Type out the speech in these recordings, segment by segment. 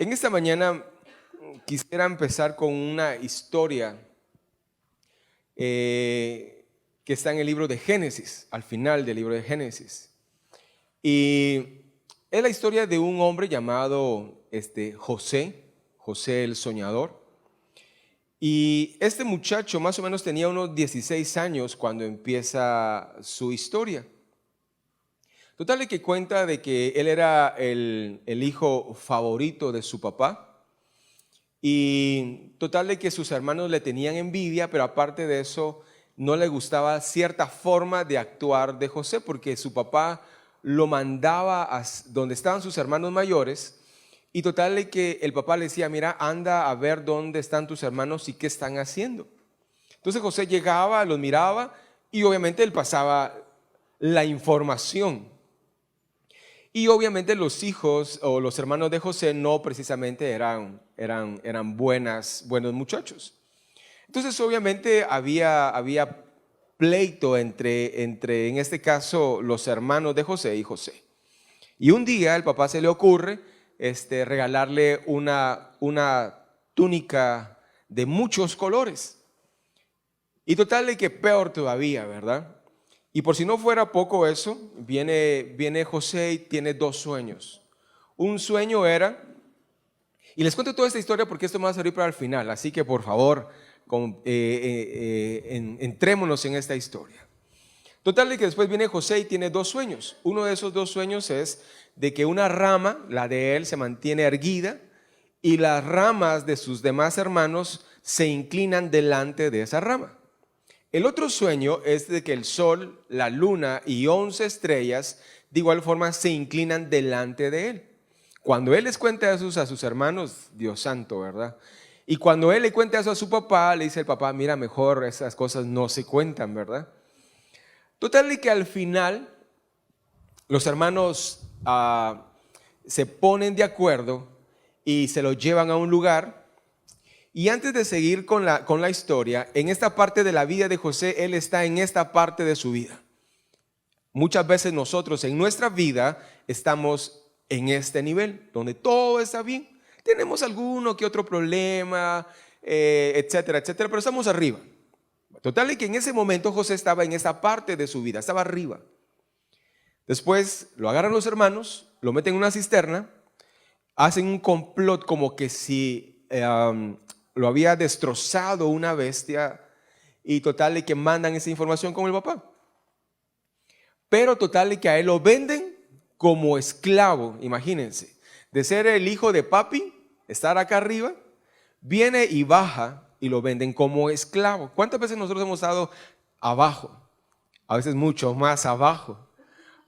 En esta mañana quisiera empezar con una historia que está en el libro de Génesis, al final del libro de Génesis. Y es la historia de un hombre llamado José el soñador. Y este muchacho más o menos tenía unos 16 años cuando empieza su historia. Total de que cuenta de que él era el hijo favorito de su papá. Y total de que sus hermanos le tenían envidia, pero aparte de eso no le gustaba cierta forma de actuar de José, porque su papá lo mandaba a donde estaban sus hermanos mayores. Y total de que el papá le decía, mira, anda a ver dónde están tus hermanos y qué están haciendo. Entonces José llegaba, los miraba y obviamente él pasaba la información. Y obviamente los hijos o los hermanos de José no precisamente eran buenos muchachos. Entonces obviamente había pleito entre en este caso los hermanos de José y José. Y un día el papá se le ocurre regalarle una túnica de muchos colores. Y total de que peor todavía, ¿verdad? Y por si no fuera poco eso, viene José y tiene dos sueños. Un sueño era, y les cuento toda esta historia porque esto me va a servir para el final, así que por favor, entrémonos en esta historia. Total de que después viene José y tiene dos sueños. Uno de esos dos sueños es de que una rama, la de él, se mantiene erguida y las ramas de sus demás hermanos se inclinan delante de esa rama. El otro sueño es de que el sol, la luna y 11 estrellas de igual forma se inclinan delante de él. Cuando él les cuenta eso a sus hermanos, Dios santo, ¿verdad? Y cuando él le cuenta eso a su papá, le dice el papá, mira, mejor esas cosas no se cuentan, ¿verdad? Total de que al final los hermanos se ponen de acuerdo y se lo llevan a un lugar. Y antes de seguir con la historia, en esta parte de la vida de José, él está en esta parte de su vida. Muchas veces nosotros en nuestra vida estamos en este nivel, donde todo está bien. Tenemos alguno que otro problema, etcétera, etcétera, pero estamos arriba. Total es que en ese momento José estaba en esa parte de su vida, estaba arriba. Después lo agarran los hermanos, lo meten en una cisterna, hacen un complot como que si lo había destrozado una bestia, y total de que mandan esa información con el papá. Pero total de que a él lo venden como esclavo, imagínense, de ser el hijo de papi, estar acá arriba, viene y baja y lo venden como esclavo. ¿Cuántas veces nosotros hemos estado abajo? A veces mucho más abajo.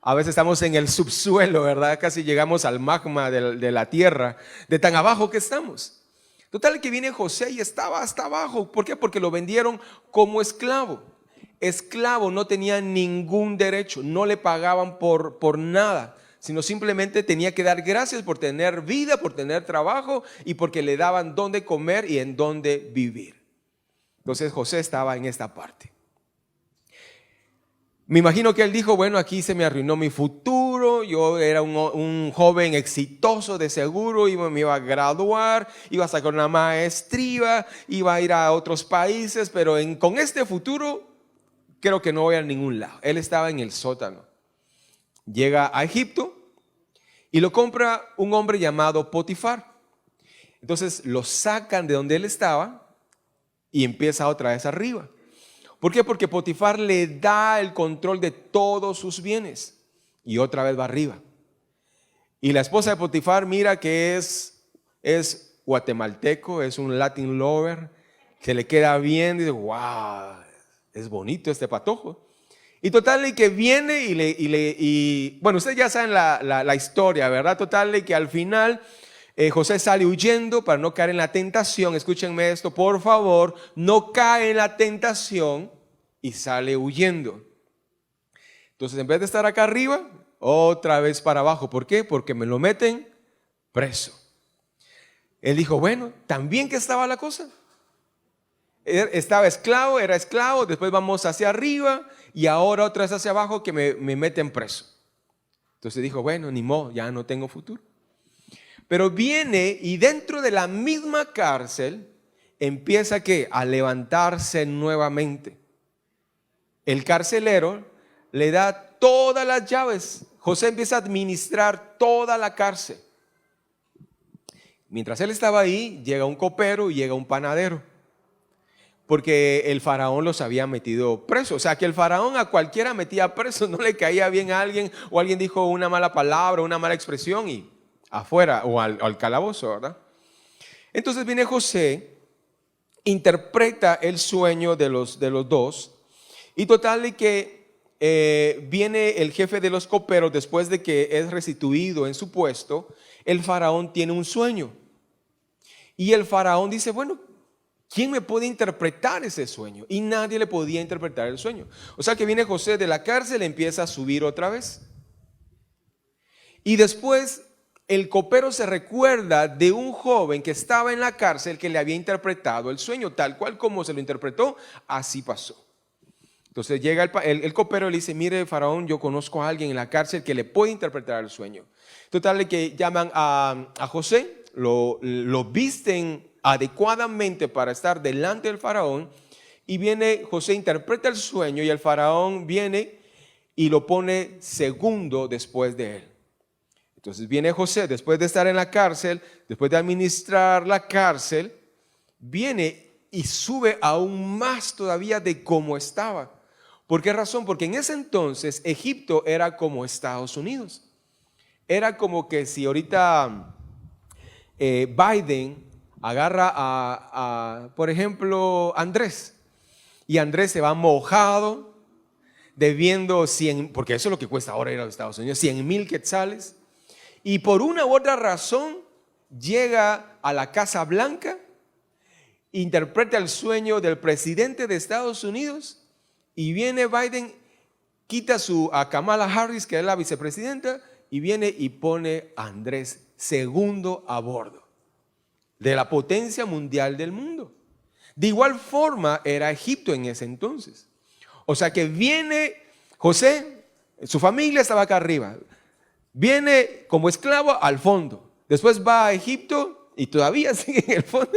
A veces estamos en el subsuelo, ¿verdad? Casi llegamos al magma de la tierra, de tan abajo que estamos. Total que viene José y estaba hasta abajo. ¿Por qué? Porque lo vendieron como esclavo. Esclavo, no tenía ningún derecho, no le pagaban por nada, sino simplemente tenía que dar gracias por tener vida, por tener trabajo y porque le daban dónde comer y en dónde vivir. Entonces José estaba en esta parte. Me imagino que él dijo, bueno, aquí se me arruinó mi futuro, yo era un joven exitoso de seguro, me iba a graduar, iba a sacar una maestría, iba a ir a otros países, pero con este futuro creo que no voy a ningún lado. Él estaba en el sótano. Llega a Egipto y lo compra un hombre llamado Potifar. Entonces lo sacan de donde él estaba y empieza otra vez arriba. ¿Por qué? Porque Potifar le da el control de todos sus bienes y otra vez va arriba. Y la esposa de Potifar mira que es guatemalteco, es un Latin lover, que le queda bien y dice, wow, es bonito este patojo. Y total de que viene y bueno, ustedes ya saben la historia, ¿verdad? Total de que al final José sale huyendo para no caer en la tentación. Escúchenme esto, por favor, no cae en la tentación y sale huyendo. Entonces, en vez de estar acá arriba, otra vez para abajo. ¿Por qué? Porque me lo meten preso. Él dijo, bueno, también que estaba la cosa. Estaba esclavo, era esclavo, después vamos hacia arriba y ahora otra vez hacia abajo que me meten preso. Entonces dijo, bueno, ni modo, ya no tengo futuro. Pero viene y dentro de la misma cárcel empieza ¿qué? A levantarse nuevamente. El carcelero le da todas las llaves. José empieza a administrar toda la cárcel. Mientras él estaba ahí, llega un copero y llega un panadero. Porque el faraón los había metido presos. O sea, que el faraón a cualquiera metía preso, no le caía bien a alguien, o alguien dijo una mala palabra, una mala expresión y afuera, o al calabozo, ¿verdad? Entonces viene José, interpreta el sueño de los dos, y total de que viene el jefe de los coperos, después de que es restituido en su puesto, el faraón tiene un sueño. Y el faraón dice, bueno, ¿quién me puede interpretar ese sueño? Y nadie le podía interpretar el sueño. O sea que viene José de la cárcel, empieza a subir otra vez. Y después el copero se recuerda de un joven que estaba en la cárcel que le había interpretado el sueño, tal cual como se lo interpretó, así pasó. Entonces llega el copero y le dice, mire faraón, yo conozco a alguien en la cárcel que le puede interpretar el sueño. Total de que llaman a José, lo visten adecuadamente para estar delante del faraón, y viene José, interpreta el sueño, y el faraón viene y lo pone segundo después de él. Entonces viene José, después de estar en la cárcel, después de administrar la cárcel, viene y sube aún más todavía de cómo estaba. ¿Por qué razón? Porque en ese entonces Egipto era como Estados Unidos. Era como que si ahorita Biden agarra por ejemplo, Andrés, y Andrés se va mojado, debiendo 100, porque eso es lo que cuesta ahora ir a los Estados Unidos, 100,000 quetzales, y por una u otra razón llega a la Casa Blanca, interpreta el sueño del presidente de Estados Unidos, y viene Biden, quita a Kamala Harris, que es la vicepresidenta, y viene y pone a Andrés segundo a bordo de la potencia mundial del mundo. De igual forma era Egipto en ese entonces. O sea que viene José, su familia estaba acá arriba, viene como esclavo al fondo, después va a Egipto y todavía sigue en el fondo,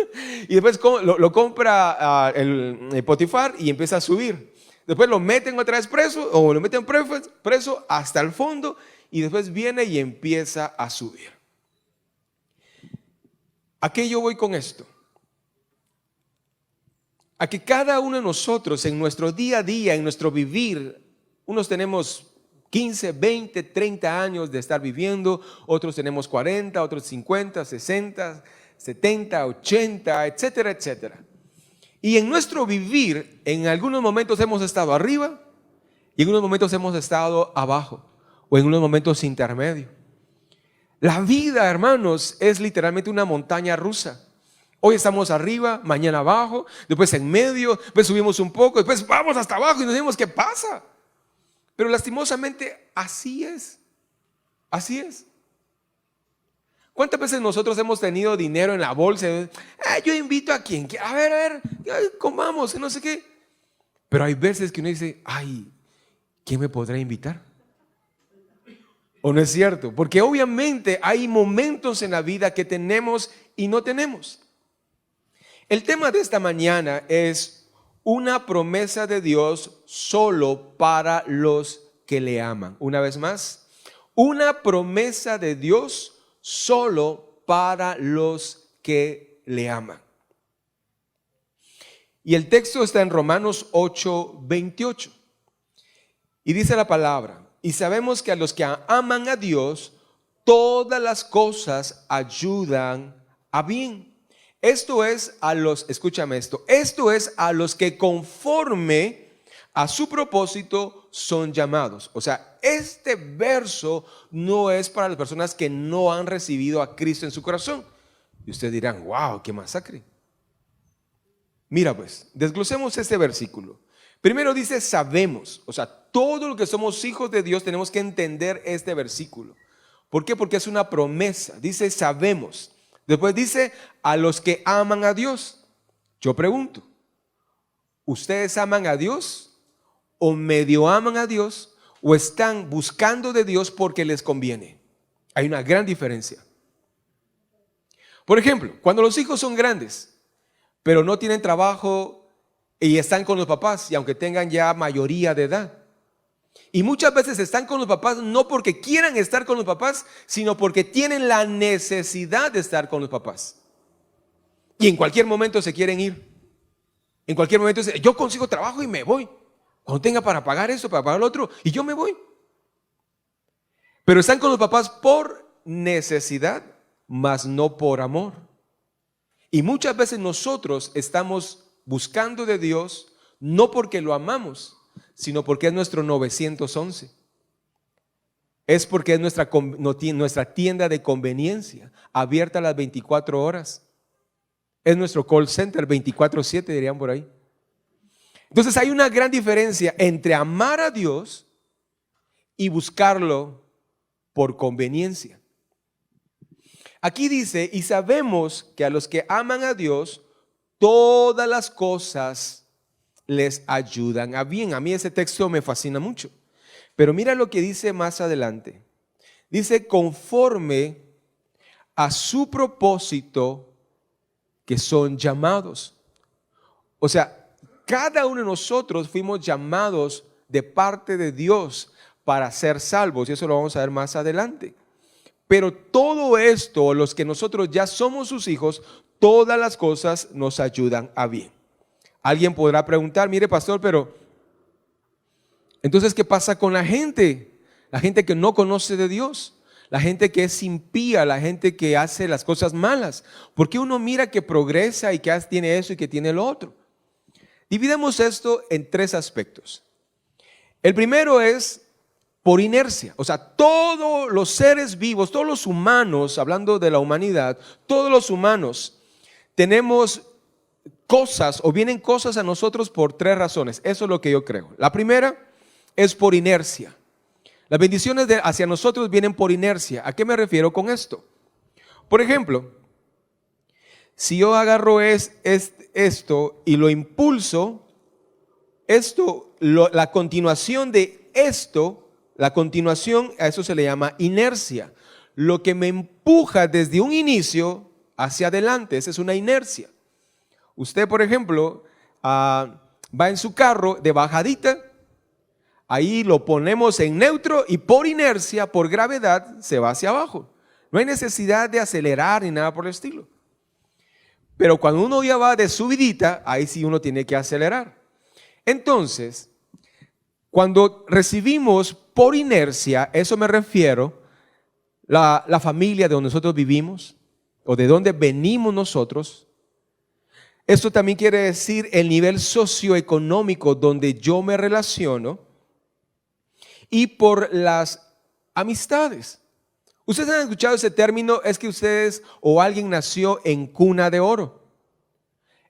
y después lo compra el Potifar y empieza a subir. Después lo meten otra vez preso, o lo meten preso hasta el fondo, y después viene y empieza a subir. ¿A qué yo voy con esto? A que cada uno de nosotros en nuestro día a día, en nuestro vivir, unos tenemos 15, 20, 30 años de estar viviendo, otros tenemos 40, otros 50, 60, 70, 80, etcétera, etcétera. Y en nuestro vivir, en algunos momentos hemos estado arriba y en unos momentos hemos estado abajo, o en unos momentos intermedio. La vida, hermanos, es literalmente una montaña rusa. Hoy estamos arriba, mañana abajo, después en medio, después subimos un poco, después vamos hasta abajo y nos decimos, ¿qué pasa? Pero lastimosamente así es. Así es. ¿Cuántas veces nosotros hemos tenido dinero en la bolsa? Yo invito a quien quiera, a ver, comamos, no sé qué. Pero hay veces que uno dice, ay, ¿quién me podrá invitar? ¿O no es cierto? Porque obviamente hay momentos en la vida que tenemos y no tenemos. El tema de esta mañana es una promesa de Dios solo para los que le aman. Una vez más, una promesa de Dios solo para los que le aman. Y el texto está en Romanos 8:28. Y dice la palabra, y sabemos que a los que aman a Dios, todas las cosas ayudan a bien. Esto es a los, escúchame esto, esto es a los que conforme a su propósito son llamados. O sea, este verso no es para las personas que no han recibido a Cristo en su corazón. Y ustedes dirán, wow, qué masacre. Mira pues, desglosemos este versículo. Primero dice sabemos, o sea, todo lo que somos hijos de Dios tenemos que entender este versículo. ¿Por qué? Porque es una promesa. Dice sabemos. Después dice a los que aman a Dios. Yo pregunto, ¿ustedes aman a Dios? ¿O medio aman a Dios? ¿O están buscando de Dios porque les conviene? Hay una gran diferencia. Por ejemplo, cuando los hijos son grandes, pero no tienen trabajo y están con los papás, y aunque tengan ya mayoría de edad. Y muchas veces están con los papás no porque quieran estar con los papás, sino porque tienen la necesidad de estar con los papás. Y en cualquier momento se quieren ir. En cualquier momento dicen, yo consigo trabajo y me voy. Cuando tenga para pagar eso, para pagar lo otro, y yo me voy. Pero están con los papás por necesidad, mas no por amor. Y muchas veces nosotros estamos buscando de Dios no porque lo amamos, sino porque es nuestro 911. Es porque es nuestra tienda de conveniencia, abierta a las 24 horas. Es nuestro call center 24/7, dirían por ahí. Entonces hay una gran diferencia entre amar a Dios y buscarlo por conveniencia. Aquí dice, y sabemos que a los que aman a Dios, todas las cosas les ayudan a bien. A mí ese texto me fascina mucho. Pero mira lo que dice más adelante. Dice, conforme a su propósito que son llamados. O sea, cada uno de nosotros fuimos llamados de parte de Dios para ser salvos. Y eso lo vamos a ver más adelante. Pero todo esto, los que nosotros ya somos sus hijos, todas las cosas nos ayudan a bien. Alguien podrá preguntar, mire pastor, pero entonces ¿qué pasa con la gente? La gente que no conoce de Dios, la gente que es impía, la gente que hace las cosas malas. ¿Por qué uno mira que progresa y que tiene eso y que tiene lo otro? Dividamos esto en tres aspectos. El primero es por inercia. O sea, todos los seres vivos, todos los humanos, hablando de la humanidad, todos los humanos tenemos cosas o vienen cosas a nosotros por tres razones. Eso es lo que yo creo. La primera es por inercia. Las bendiciones hacia nosotros vienen por inercia. ¿A qué me refiero con esto? Por ejemplo, si yo agarro esto y lo impulso, la continuación de esto, la continuación, a eso se le llama inercia. Lo que me empuja desde un inicio hacia adelante, esa es una inercia. Usted, por ejemplo, va en su carro de bajadita, ahí lo ponemos en neutro y por inercia, por gravedad, se va hacia abajo. No hay necesidad de acelerar ni nada por el estilo. Pero cuando uno ya va de subidita, ahí sí uno tiene que acelerar. Entonces, cuando recibimos por inercia, eso me refiero, la familia de donde nosotros vivimos o de donde venimos nosotros. Esto también quiere decir el nivel socioeconómico donde yo me relaciono y por las amistades. Ustedes han escuchado ese término, es que ustedes o alguien nació en cuna de oro.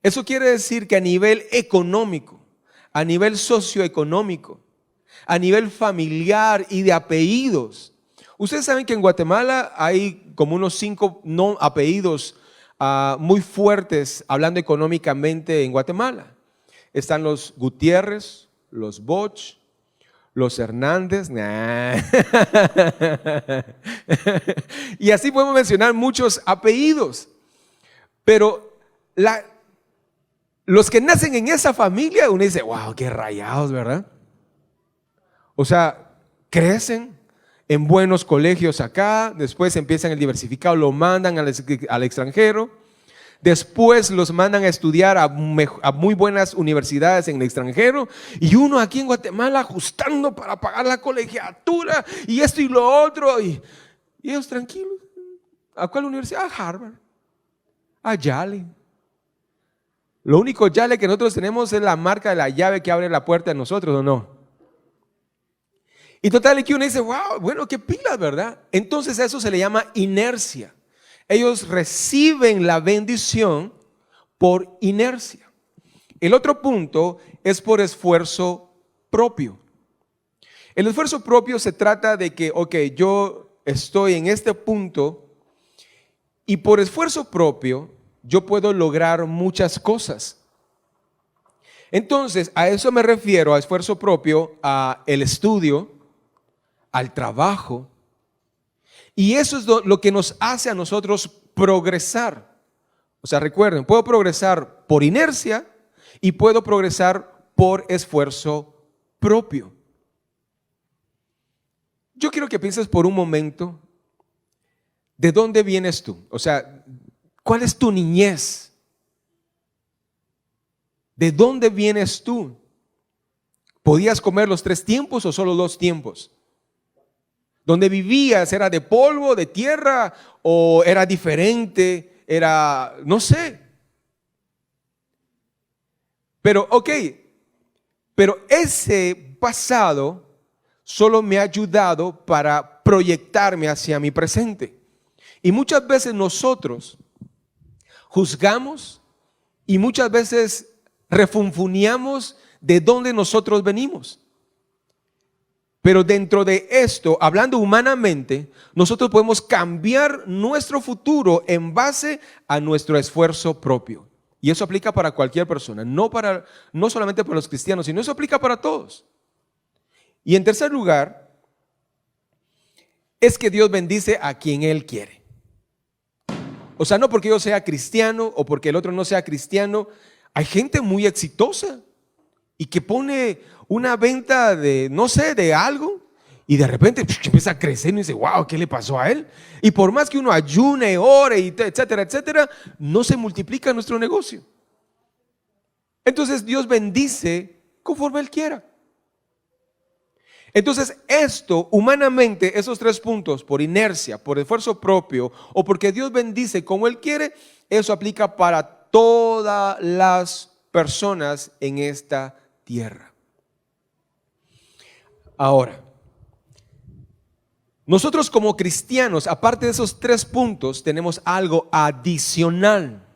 Eso quiere decir que a nivel económico, a nivel socioeconómico, a nivel familiar y de apellidos. Ustedes saben que en Guatemala hay como unos 5 apellidos muy fuertes hablando económicamente en Guatemala. Están los Gutiérrez, los Boch, los Hernández. Y así podemos mencionar muchos apellidos. Pero los que nacen en esa familia, uno dice, wow, qué rayados, ¿verdad? O sea, crecen en buenos colegios acá, después empiezan el diversificado, lo mandan al extranjero, después los mandan a estudiar a muy buenas universidades en el extranjero, y uno aquí en Guatemala ajustando para pagar la colegiatura y esto y lo otro, y ellos tranquilos. ¿A cuál universidad? A Harvard, a Yale. Lo único Yale que nosotros tenemos es la marca de la llave que abre la puerta de nosotros, ¿o no? Y total, aquí uno dice, wow, bueno, qué pilas, ¿verdad? Entonces a eso se le llama inercia. Ellos reciben la bendición por inercia. El otro punto es por esfuerzo propio. El esfuerzo propio se trata de que, ok, yo estoy en este punto y por esfuerzo propio yo puedo lograr muchas cosas. Entonces, a eso me refiero, a esfuerzo propio, a el estudio, al trabajo, y eso es lo que nos hace a nosotros progresar. O sea, recuerden, puedo progresar por inercia y puedo progresar por esfuerzo propio. Yo quiero que pienses por un momento, ¿de dónde vienes tú? O sea, ¿cuál es tu niñez? ¿De dónde vienes tú? ¿Podías comer los 3 tiempos o solo 2 tiempos? ¿Dónde vivías? ¿Era de polvo, de tierra o era diferente? Era, no sé. Pero ese pasado solo me ha ayudado para proyectarme hacia mi presente. Y muchas veces nosotros juzgamos y muchas veces refunfuñamos de dónde nosotros venimos. Pero dentro de esto, hablando humanamente, nosotros podemos cambiar nuestro futuro en base a nuestro esfuerzo propio. Y eso aplica para cualquier persona, no solamente para los cristianos, sino eso aplica para todos. Y en tercer lugar, es que Dios bendice a quien Él quiere. O sea, no porque yo sea cristiano o porque el otro no sea cristiano. Hay gente muy exitosa y que pone una venta de, no sé, de algo, y de repente empieza a crecer y dice, wow, ¿qué le pasó a él? Y por más que uno ayune, ore, y etcétera, etcétera, no se multiplica nuestro negocio. Entonces Dios bendice conforme Él quiera. Entonces esto, humanamente, esos 3 puntos, por inercia, por esfuerzo propio, o porque Dios bendice como Él quiere, eso aplica para todas las personas en esta tierra. Ahora, nosotros como cristianos, aparte de esos 3 puntos, tenemos algo adicional,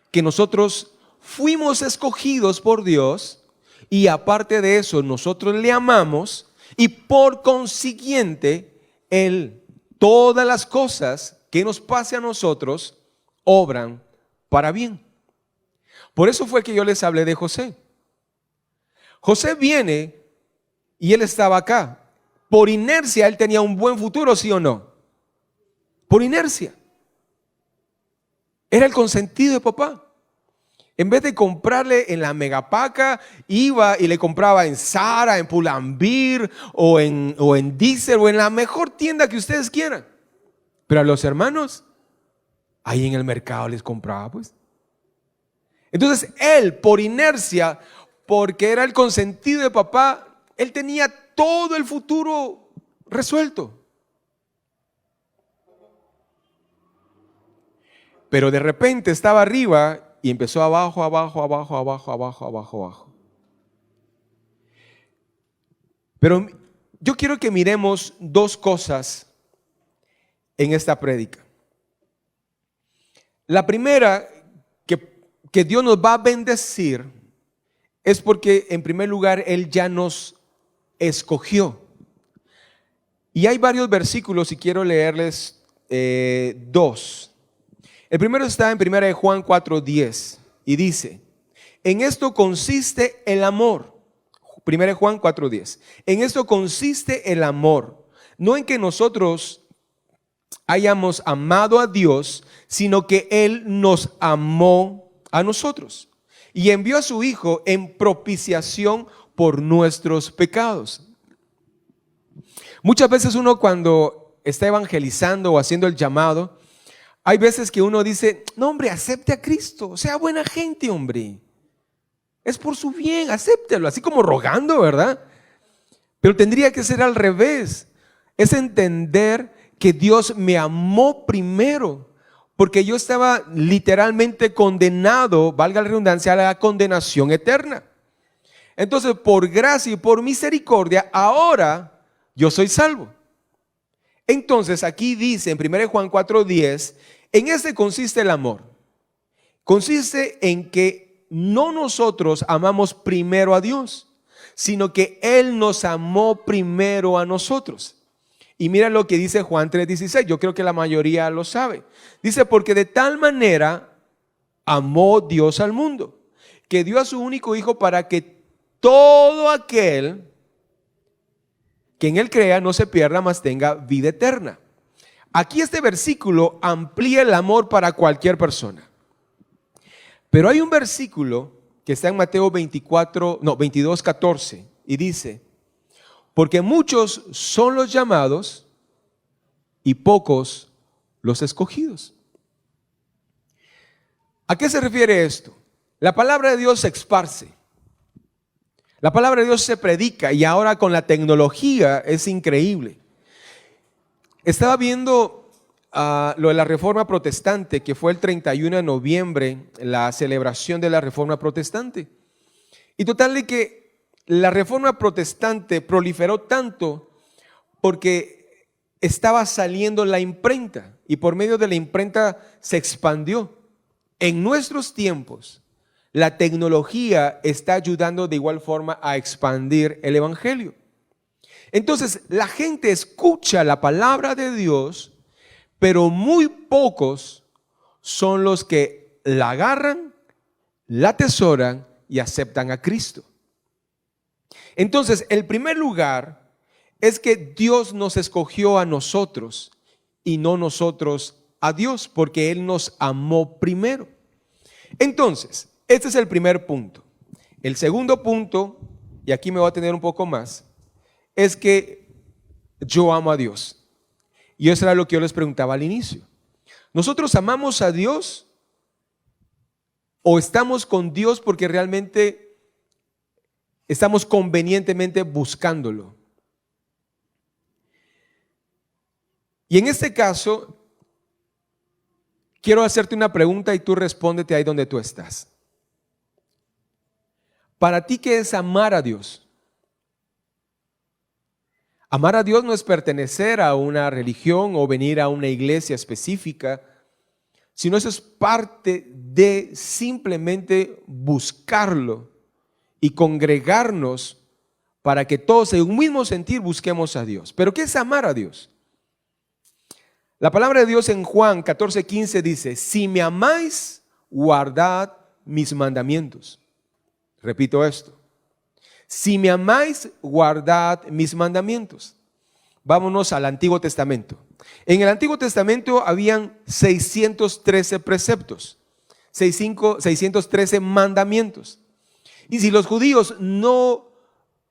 que nosotros fuimos escogidos por Dios y aparte de eso nosotros le amamos y por consiguiente Él, todas las cosas que nos pase a nosotros, obran para bien. Por eso fue que yo les hablé de José. José viene y él estaba acá. Por inercia él tenía un buen futuro, ¿sí o no? Por inercia. Era el consentido de papá. En vez de comprarle en la Megapaca, iba y le compraba en Zara, en Pull&Bear o en Diesel o en la mejor tienda que ustedes quieran. Pero a los hermanos, ahí en el mercado les compraba pues. Entonces él, por inercia, porque era el consentido de papá, él tenía todo el futuro resuelto. Pero de repente estaba arriba y empezó abajo, abajo, abajo, abajo, abajo, abajo, abajo. Pero yo quiero que miremos 2 cosas en esta prédica. La primera, que Dios nos va a bendecir, es porque en primer lugar Él ya nos escogió. Y hay varios versículos y quiero leerles 2. El primero está en 1 Juan 4:10 y dice, en esto consiste el amor. 1 Juan 4:10. En esto consiste el amor, no en que nosotros hayamos amado a Dios, sino que Él nos amó a nosotros y envió a su Hijo en propiciación por nuestros pecados. Muchas veces uno cuando está evangelizando o haciendo el llamado, hay veces que uno dice, no hombre, acepte a Cristo, sea buena gente hombre, es por su bien, acéptelo, así como rogando, ¿verdad? Pero tendría que ser al revés, es entender que Dios me amó primero, porque yo estaba literalmente condenado, valga la redundancia, a la condenación eterna. Entonces, por gracia y por misericordia, ahora yo soy salvo. Entonces, aquí dice en 1 Juan 4:10, en este consiste el amor. Consiste en que no nosotros amamos primero a Dios, sino que Él nos amó primero a nosotros. Y mira lo que dice Juan 3:16, yo creo que la mayoría lo sabe. Dice, porque de tal manera amó Dios al mundo, que dio a su único Hijo para que todo aquel que en Él crea no se pierda, mas tenga vida eterna. Aquí este versículo amplía el amor para cualquier persona. Pero hay un versículo que está en Mateo 22:14 y dice, porque muchos son los llamados y pocos los escogidos. ¿A qué se refiere esto? La palabra de Dios se esparce. La palabra de Dios se predica y ahora con la tecnología es increíble. Estaba viendo lo de la Reforma Protestante, que fue el 31 de noviembre, la celebración de la Reforma Protestante. Y total de que la Reforma Protestante proliferó tanto porque estaba saliendo la imprenta y por medio de la imprenta se expandió. En nuestros tiempos, la tecnología está ayudando de igual forma a expandir el evangelio. Entonces, la gente escucha la palabra de Dios, pero muy pocos son los que la agarran, la atesoran y aceptan a Cristo. Entonces, el primer lugar es que Dios nos escogió a nosotros y no nosotros a Dios, porque Él nos amó primero. Entonces, este es el primer punto. El segundo punto, y aquí me voy a tener un poco más, es que yo amo a Dios. Y eso era lo que yo les preguntaba al inicio. ¿Nosotros amamos a Dios o estamos con Dios porque realmente estamos convenientemente buscándolo? Y en este caso, quiero hacerte una pregunta y tú respóndete ahí donde tú estás. ¿Para ti qué es amar a Dios? Amar a Dios no es pertenecer a una religión o venir a una iglesia específica, sino eso es parte de simplemente buscarlo y congregarnos para que todos en un mismo sentir busquemos a Dios. ¿Pero qué es amar a Dios? La palabra de Dios en Juan 14:15 dice, si me amáis, guardad mis mandamientos. Repito esto. Si me amáis, guardad mis mandamientos. Vámonos al Antiguo Testamento. En el Antiguo Testamento habían 613 preceptos, 613 mandamientos. Y si los judíos no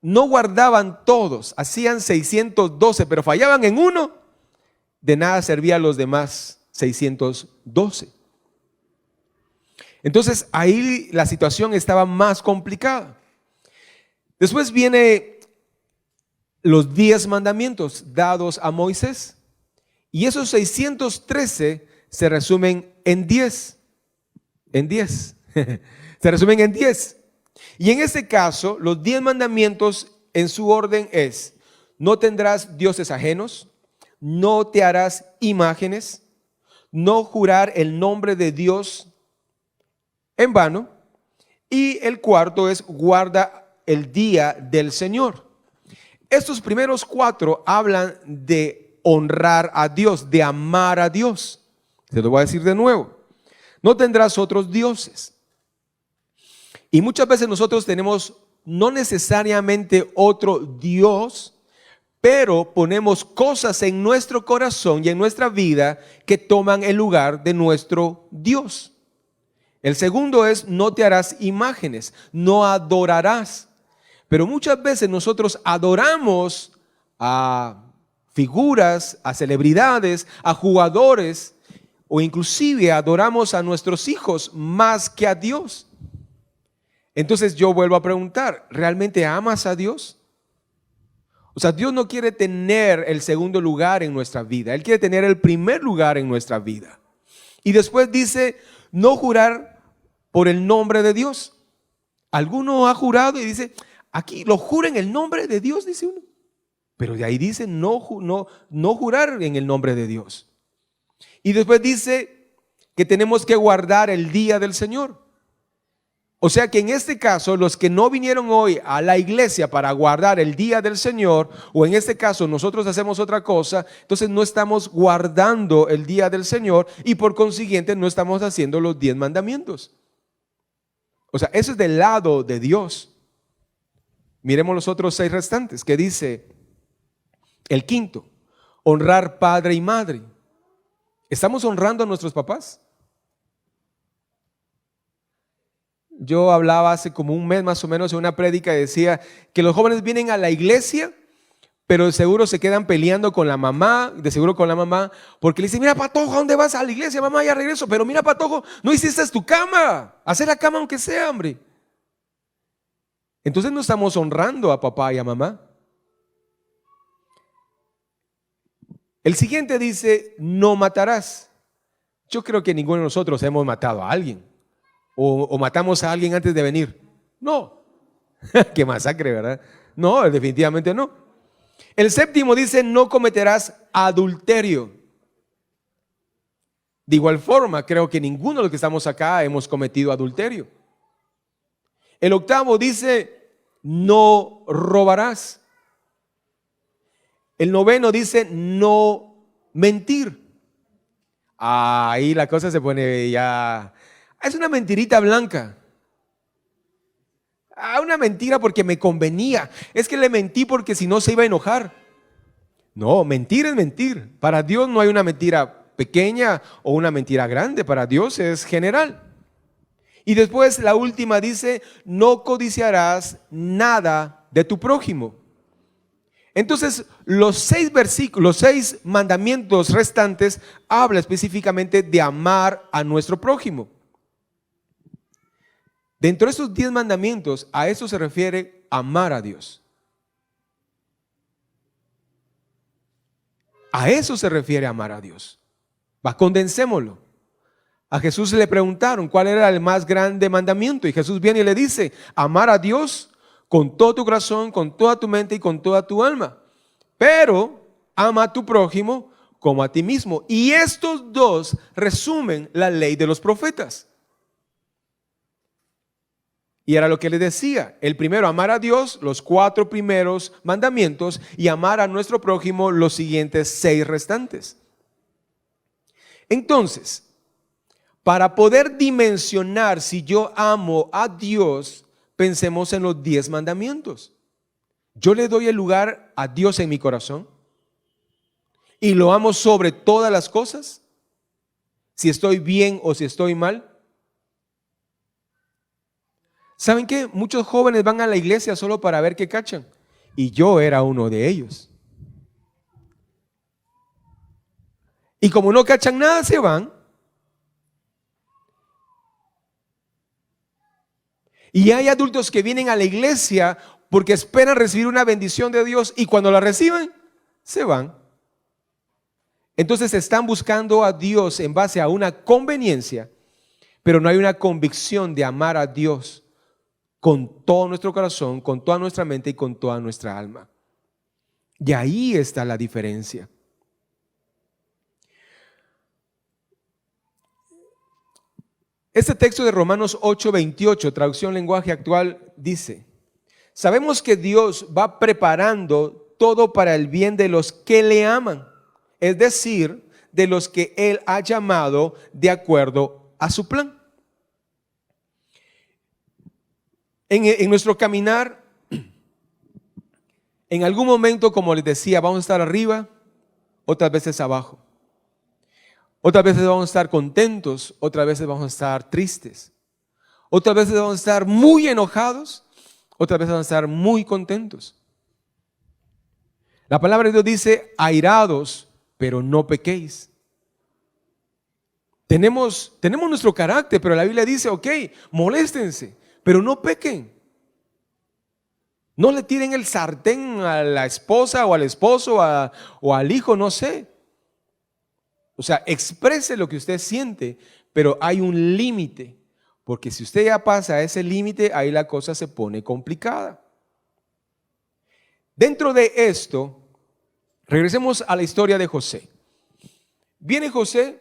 guardaban todos, hacían 612, pero fallaban en uno, de nada servían los demás 612. Entonces ahí la situación estaba más complicada. Después viene los 10 mandamientos dados a Moisés. Y esos 613 se resumen en 10. En 10. Se resumen en 10. Y en este caso, los 10 mandamientos en su orden es: no tendrás dioses ajenos, no te harás imágenes, no jurar el nombre de Dios en vano. Y el cuarto es: guarda el día del Señor. Estos primeros 4 hablan de honrar a Dios, de amar a Dios. Se lo voy a decir de nuevo. No tendrás otros dioses. Y muchas veces nosotros tenemos no necesariamente otro Dios, pero ponemos cosas en nuestro corazón y en nuestra vida que toman el lugar de nuestro Dios. El segundo es: no te harás imágenes, no adorarás. Pero muchas veces nosotros adoramos a figuras, a celebridades, a jugadores, o inclusive adoramos a nuestros hijos más que a Dios. Entonces yo vuelvo a preguntar, ¿realmente amas a Dios? O sea, Dios no quiere tener el segundo lugar en nuestra vida, Él quiere tener el primer lugar en nuestra vida. Y después dice: no jurar por el nombre de Dios. Alguno ha jurado y dice: aquí lo jura en el nombre de Dios, dice uno. Pero de ahí dice no jurar en el nombre de Dios. Y después dice que tenemos que guardar el día del Señor. O sea que en este caso, los que no vinieron hoy a la iglesia para guardar el día del Señor, o en este caso nosotros hacemos otra cosa, entonces no estamos guardando el día del Señor y por consiguiente no estamos haciendo los 10 mandamientos. O sea, eso es del lado de Dios. Miremos los otros 6 restantes, que dice el quinto: honrar padre y madre. ¿Estamos honrando a nuestros papás? Yo hablaba hace como un mes más o menos en una prédica y decía que los jóvenes vienen a la iglesia, pero de seguro se quedan peleando con la mamá, de seguro con la mamá, porque le dicen, mira Patojo, ¿a dónde vas? A la iglesia, mamá, ya regreso. Pero mira Patojo, no hiciste tu cama, hacer la cama aunque sea, hombre. Entonces no estamos honrando a papá y a mamá. El siguiente dice, no matarás. Yo creo que ninguno de nosotros hemos matado a alguien o matamos a alguien antes de venir. No. Qué masacre, ¿verdad? No, definitivamente no. El séptimo dice, no cometerás adulterio. De igual forma, creo que ninguno de los que estamos acá hemos cometido adulterio. El octavo dice, no robarás. El noveno dice, no mentir. Ahí la cosa se pone ya... Es una mentirita blanca. Una mentira porque me convenía. Es que le mentí porque si no se iba a enojar. No, mentir es mentir. Para Dios no hay una mentira pequeña o una mentira grande. Para Dios es general. Y después la última dice, no codiciarás nada de tu prójimo. Entonces, los 6 versículos, los 6 mandamientos restantes habla específicamente de amar a nuestro prójimo. Dentro de estos 10 mandamientos, a eso se refiere amar a Dios. A eso se refiere amar a Dios. Condensémoslo. A Jesús le preguntaron cuál era el más grande mandamiento y Jesús viene y le dice, amar a Dios con todo tu corazón, con toda tu mente y con toda tu alma. Pero ama a tu prójimo como a ti mismo. Y estos dos resumen la ley de los profetas. Y era lo que les decía. El primero, amar a Dios, los 4 primeros mandamientos, y amar a nuestro prójimo, los siguientes 6 restantes. Entonces, para poder dimensionar si yo amo a Dios, pensemos en los 10 mandamientos. Yo le doy el lugar a Dios en mi corazón y lo amo sobre todas las cosas, si estoy bien o si estoy mal. ¿Saben qué? Muchos jóvenes van a la iglesia solo para ver qué cachan. Y yo era uno de ellos. Y como no cachan nada, se van. Y hay adultos que vienen a la iglesia porque esperan recibir una bendición de Dios y cuando la reciben, se van. Entonces están buscando a Dios en base a una conveniencia, pero no hay una convicción de amar a Dios con todo nuestro corazón, con toda nuestra mente y con toda nuestra alma. Y ahí está la diferencia. Este texto de Romanos 8:28, traducción lenguaje actual, dice: sabemos que Dios va preparando todo para el bien de los que le aman, es decir, de los que Él ha llamado de acuerdo a su plan. En nuestro caminar, en algún momento, como les decía, vamos a estar arriba, otras veces abajo. Otras veces vamos a estar contentos, otras veces vamos a estar tristes. Otras veces vamos a estar muy enojados, otras veces vamos a estar muy contentos. La palabra de Dios dice, airados, pero no pequéis. Tenemos nuestro carácter, pero la Biblia dice, ok, moléstense, pero no pequen. No le tiren el sartén a la esposa o al esposo o al hijo, no sé. O sea, exprese lo que usted siente, pero hay un límite. Porque si usted ya pasa a ese límite, ahí la cosa se pone complicada. Dentro de esto, regresemos a la historia de José. Viene José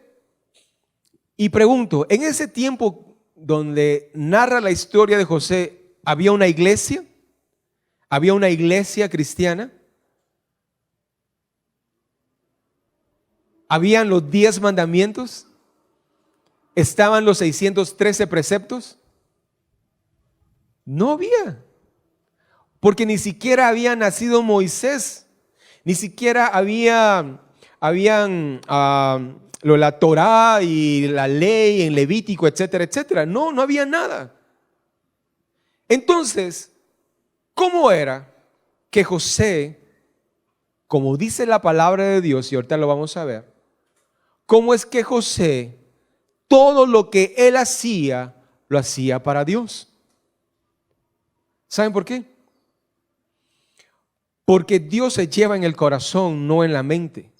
y pregunto, en ese tiempo donde narra la historia de José, ¿había una iglesia? ¿Había una iglesia cristiana? ¿Habían los 10 mandamientos? ¿Estaban los 613 preceptos? No había. Porque ni siquiera había nacido Moisés. Ni siquiera habían la Torá y la ley en Levítico, etcétera, etcétera. No había nada. Entonces, ¿cómo era que José, como dice la palabra de Dios, y ahorita lo vamos a ver, cómo es que José, todo lo que él hacía, lo hacía para Dios? ¿Saben por qué? Porque Dios se lleva en el corazón, no en la mente.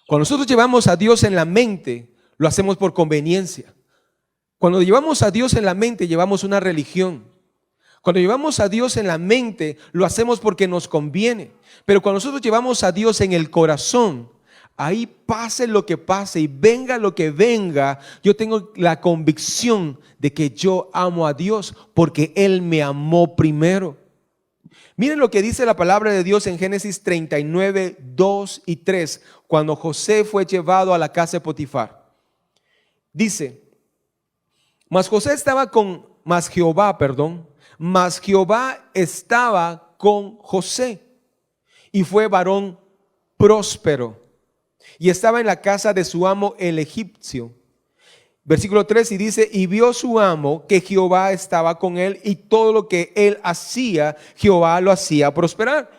Cuando nosotros llevamos a Dios en la mente, lo hacemos por conveniencia. Cuando llevamos a Dios en la mente, llevamos una religión. Cuando llevamos a Dios en la mente, lo hacemos porque nos conviene. Pero cuando nosotros llevamos a Dios en el corazón, ahí pase lo que pase y venga lo que venga, yo tengo la convicción de que yo amo a Dios porque Él me amó primero. Miren lo que dice la palabra de Dios en Génesis 39, 2 y 3, cuando José fue llevado a la casa de Potifar. Dice, mas Jehová estaba con José y fue varón próspero y estaba en la casa de su amo el egipcio. Versículo 3 y dice, y vio su amo que Jehová estaba con él y todo lo que él hacía, Jehová lo hacía prosperar.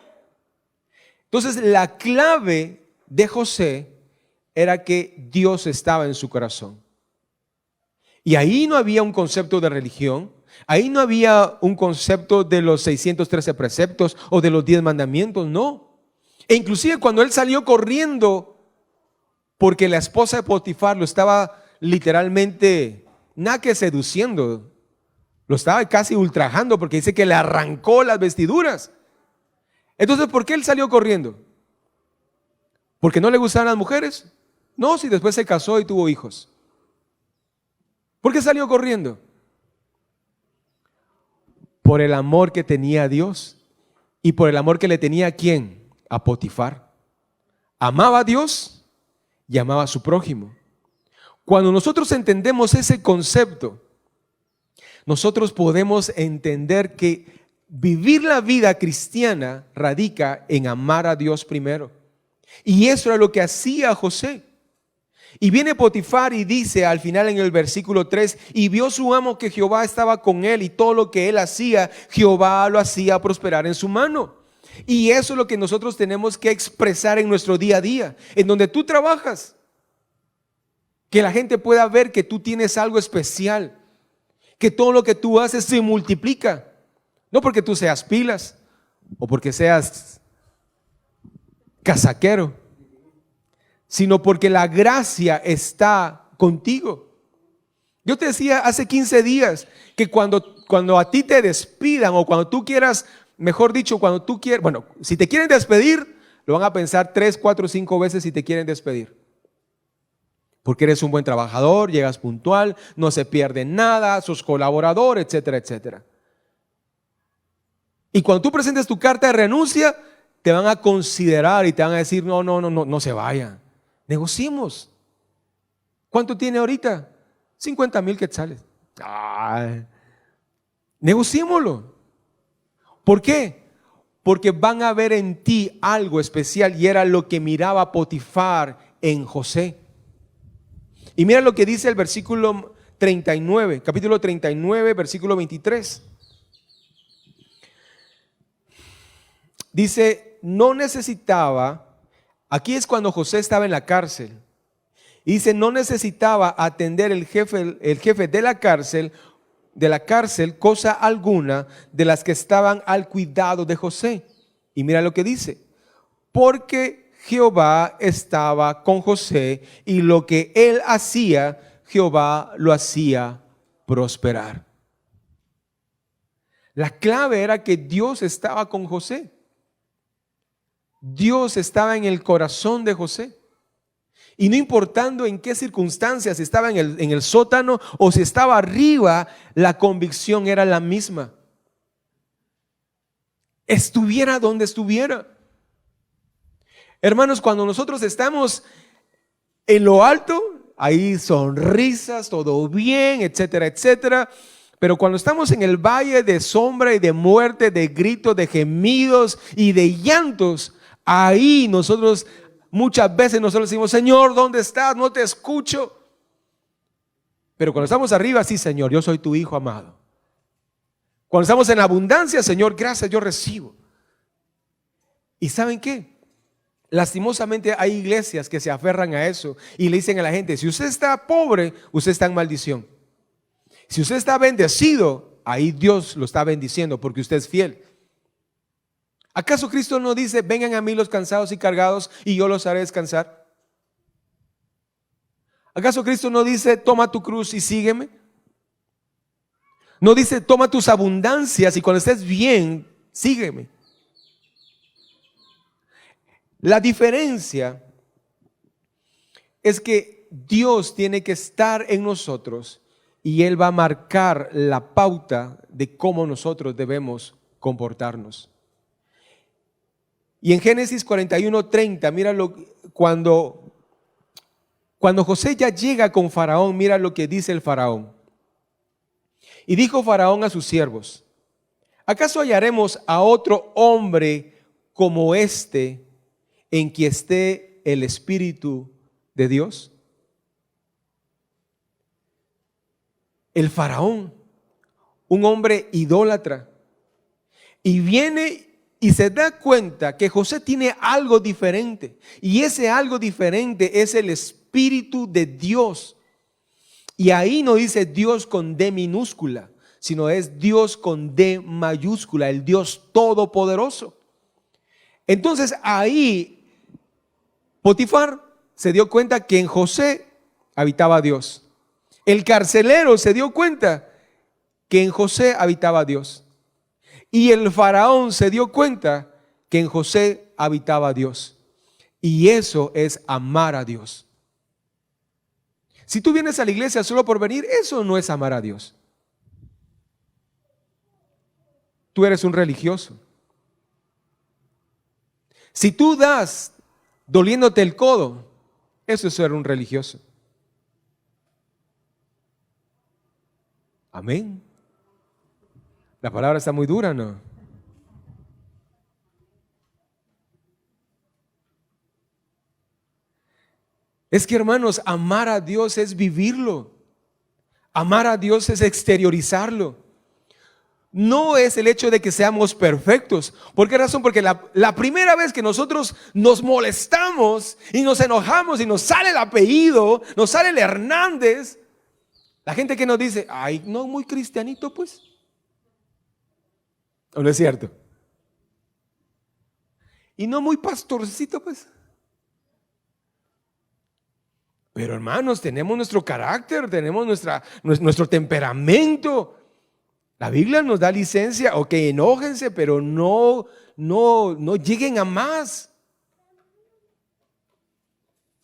Entonces la clave de José era que Dios estaba en su corazón. Y ahí no había un concepto de religión, ahí no había un concepto de los 613 preceptos o de los 10 mandamientos, no. E inclusive cuando él salió corriendo porque la esposa de Potifar lo estaba literalmente, nada que seduciendo, lo estaba casi ultrajando porque dice que le arrancó las vestiduras. Entonces, ¿por qué él salió corriendo? ¿Porque no le gustaban las mujeres? No, si después se casó y tuvo hijos. ¿Por qué salió corriendo? Por el amor que tenía a Dios y por el amor que le tenía a ¿quién? A Potifar. Amaba a Dios y amaba a su prójimo. Cuando nosotros entendemos ese concepto, nosotros podemos entender que vivir la vida cristiana radica en amar a Dios primero. Y eso era lo que hacía José. Y viene Potifar y dice al final en el versículo 3, y vio su amo que Jehová estaba con él y todo lo que él hacía, Jehová lo hacía prosperar en su mano. Y eso es lo que nosotros tenemos que expresar en nuestro día a día, en donde tú trabajas. Que la gente pueda ver que tú tienes algo especial, que todo lo que tú haces se multiplica. No porque tú seas pilas o porque seas casaquero, sino porque la gracia está contigo. Yo te decía hace 15 días que cuando a ti te despidan o cuando tú quieras, mejor dicho, cuando tú quieras, bueno, si te quieren despedir, lo van a pensar 3, 4, 5 veces si te quieren despedir. Porque eres un buen trabajador, llegas puntual, no se pierde nada, sos colaborador, etcétera, etcétera. Y cuando tú presentes tu carta de renuncia, te van a considerar y te van a decir, no se vaya. Negociemos. ¿Cuánto tiene ahorita? 50,000 quetzales. Negociémoslo. ¿Por qué? Porque van a ver en ti algo especial y era lo que miraba Potifar en José. Y mira lo que dice el versículo 39, capítulo 39, versículo 23. Dice, no necesitaba, aquí es cuando José estaba en la cárcel. Y dice, no necesitaba atender el jefe de la cárcel, cosa alguna de las que estaban al cuidado de José. Y mira lo que dice, porque Jehová estaba con José y lo que él hacía, Jehová lo hacía prosperar. La clave era que Dios estaba con José. Dios estaba en el corazón de José. Y no importando en qué circunstancias, si estaba en el sótano o si estaba arriba, la convicción era la misma. Estuviera donde estuviera. Hermanos, cuando nosotros estamos en lo alto, hay sonrisas, todo bien, etcétera, etcétera. Pero cuando estamos en el valle de sombra y de muerte, de gritos, de gemidos y de llantos, ahí muchas veces nosotros decimos, Señor, ¿dónde estás? No te escucho. Pero cuando estamos arriba, sí, Señor, yo soy tu hijo amado. Cuando estamos en abundancia, Señor, gracias, yo recibo. ¿Y saben qué? Lastimosamente hay iglesias que se aferran a eso y le dicen a la gente, si usted está pobre, usted está en maldición. Si usted está bendecido, ahí Dios lo está bendiciendo porque usted es fiel. ¿Acaso Cristo no dice, vengan a mí los cansados y cargados y yo los haré descansar? ¿Acaso Cristo no dice, toma tu cruz y sígueme? No dice, toma tus abundancias y cuando estés bien, sígueme. La diferencia es que Dios tiene que estar en nosotros y Él va a marcar la pauta de cómo nosotros debemos comportarnos. Y en Génesis 41:30, mira cuando José ya llega con Faraón, mira lo que dice el Faraón. Y dijo Faraón a sus siervos, ¿acaso hallaremos a otro hombre como este en quien esté el Espíritu de Dios? El Faraón, un hombre idólatra, y viene y se da cuenta que José tiene algo diferente, y ese algo diferente es el Espíritu de Dios. Y ahí no dice Dios con D minúscula, sino es Dios con D mayúscula, el Dios todopoderoso. Entonces ahí Potifar se dio cuenta que en José habitaba Dios. El carcelero se dio cuenta que en José habitaba Dios. Y el faraón se dio cuenta que en José habitaba Dios. Y eso es amar a Dios. Si tú vienes a la iglesia solo por venir, eso no es amar a Dios. Tú eres un religioso. Si tú das doliéndote el codo, eso es ser un religioso. Amén. La palabra está muy dura, ¿no? Es que, hermanos, amar a Dios es vivirlo. Amar a Dios es exteriorizarlo. No es el hecho de que seamos perfectos. ¿Por qué razón? Porque la primera vez que nosotros nos molestamos y nos enojamos y nos sale el apellido, nos sale el Hernández, la gente que nos dice, ay, no, muy cristianito pues. ¿O no es cierto? Y no muy pastorcito pues. Pero hermanos, tenemos nuestro carácter, tenemos nuestro temperamento. La Biblia nos da licencia, ok, enójense, pero no lleguen a más.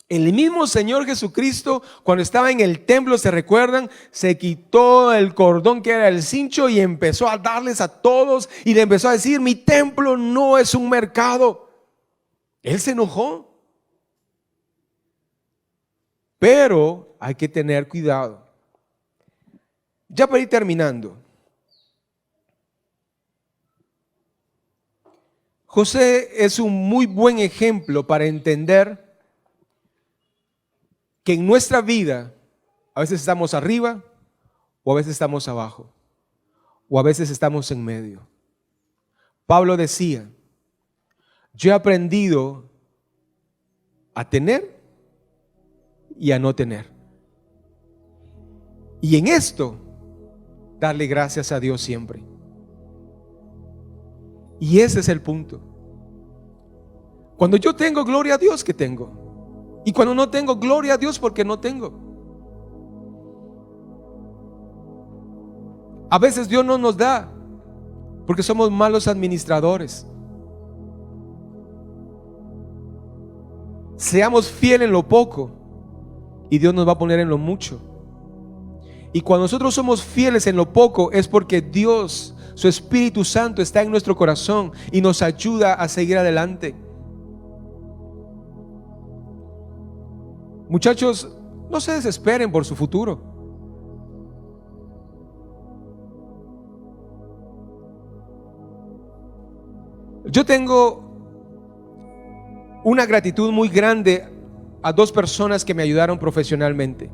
El mismo Señor Jesucristo, cuando estaba en el templo, ¿se recuerdan? Se quitó el cordón que era el cincho y empezó a darles a todos y le empezó a decir, mi templo no es un mercado. Él se enojó. Pero hay que tener cuidado. Ya para ir terminando. José es un muy buen ejemplo para entender que en nuestra vida a veces estamos arriba o a veces estamos abajo o a veces estamos en medio. Pablo decía, yo he aprendido a tener y a no tener. Y en esto, darle gracias a Dios siempre. Y ese es el punto. Cuando yo tengo, gloria a Dios que tengo. Y cuando no tengo, gloria a Dios porque no tengo. A veces Dios no nos da porque somos malos administradores. Seamos fieles en lo poco y Dios nos va a poner en lo mucho. Y cuando nosotros somos fieles en lo poco es porque Dios, su Espíritu Santo está en nuestro corazón y nos ayuda a seguir adelante. Muchachos, no se desesperen por su futuro. Yo tengo una gratitud muy grande a dos personas que me ayudaron profesionalmente.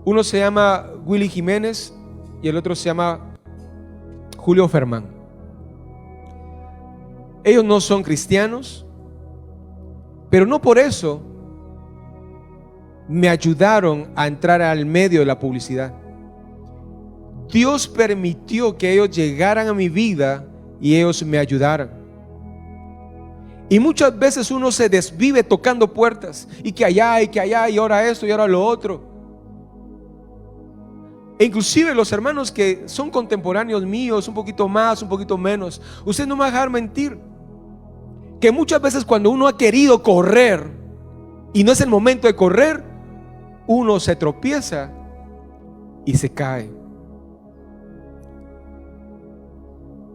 Uno se llama Willy Jiménez y el otro se llama Julio Fermán. Ellos no son cristianos, pero no por eso me ayudaron a entrar al medio de la publicidad. Dios permitió que ellos llegaran a mi vida y ellos me ayudaran. Y muchas veces uno se desvive tocando puertas, y que allá, y ahora esto, y ahora lo otro. E inclusive los hermanos que son contemporáneos míos, un poquito más, un poquito menos, usted no me va a dejar mentir, que muchas veces cuando uno ha querido correr y no es el momento de correr, uno se tropieza y se cae.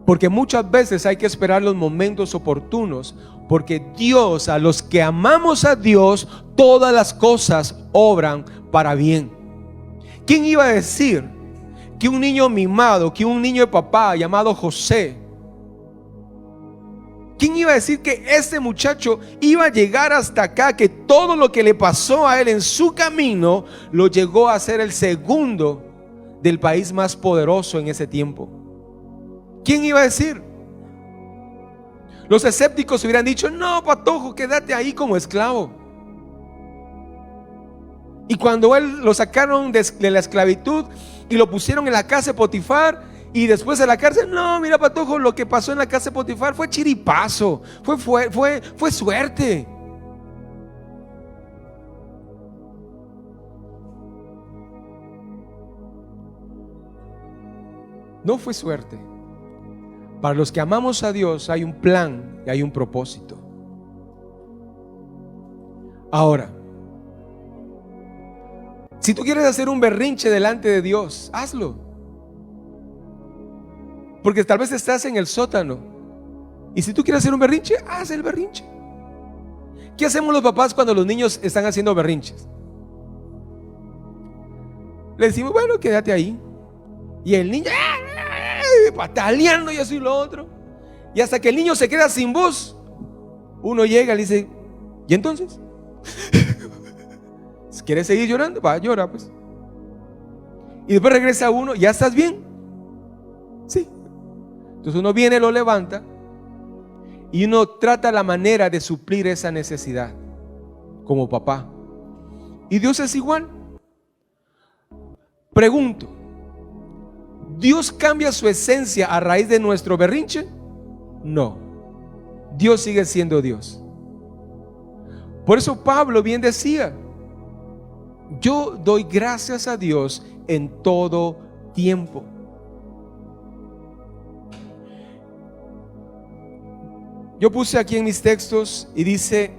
Porque muchas veces hay que esperar los momentos oportunos, porque Dios, a los que amamos a Dios, todas las cosas obran para bien. ¿Quién iba a decir que un niño mimado, que un niño de papá llamado José, quién iba a decir que este muchacho iba a llegar hasta acá, que todo lo que le pasó a él en su camino lo llegó a ser el segundo del país más poderoso en ese tiempo? ¿Quién iba a decir? Los escépticos hubieran dicho: no, Patojo, quédate ahí como esclavo. Y cuando él lo sacaron de la esclavitud y lo pusieron en la casa de Potifar, y después de la cárcel, no, mira, Patojo, lo que pasó en la casa de Potifar fue chiripazo, fue suerte. No fue suerte. Para los que amamos a Dios hay un plan y hay un propósito. Ahora, si tú quieres hacer un berrinche delante de Dios, hazlo. Porque tal vez estás en el sótano, y si tú quieres hacer un berrinche, haz el berrinche. ¿Qué hacemos los papás cuando los niños están haciendo berrinches? Le decimos: bueno, quédate ahí. Y el niño pataleando y eso y lo otro, y hasta que el niño se queda sin voz, uno llega y le dice: ¿y entonces? ¿Quieres seguir llorando? Va, llora pues. Y después regresa uno: ¿ya estás bien? Sí. Entonces uno viene, lo levanta y uno trata la manera de suplir esa necesidad como papá. Y Dios es igual. Pregunto: ¿Dios cambia su esencia a raíz de nuestro berrinche? No. Dios sigue siendo Dios. Por eso Pablo bien decía: yo doy gracias a Dios en todo tiempo. Yo puse aquí en mis textos y dice: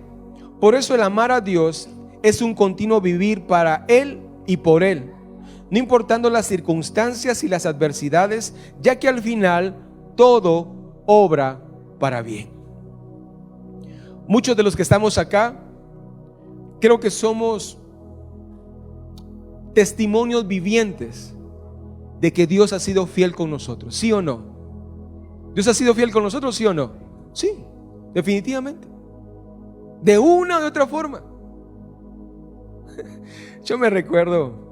por eso el amar a Dios es un continuo vivir para Él y por Él, no importando las circunstancias y las adversidades, ya que al final todo obra para bien. Muchos de los que estamos acá creo que somos testimonios vivientes de que Dios ha sido fiel con nosotros, ¿sí o no? ¿Dios ha sido fiel con nosotros, sí o no? Sí, definitivamente, de una o de otra forma. Yo me recuerdo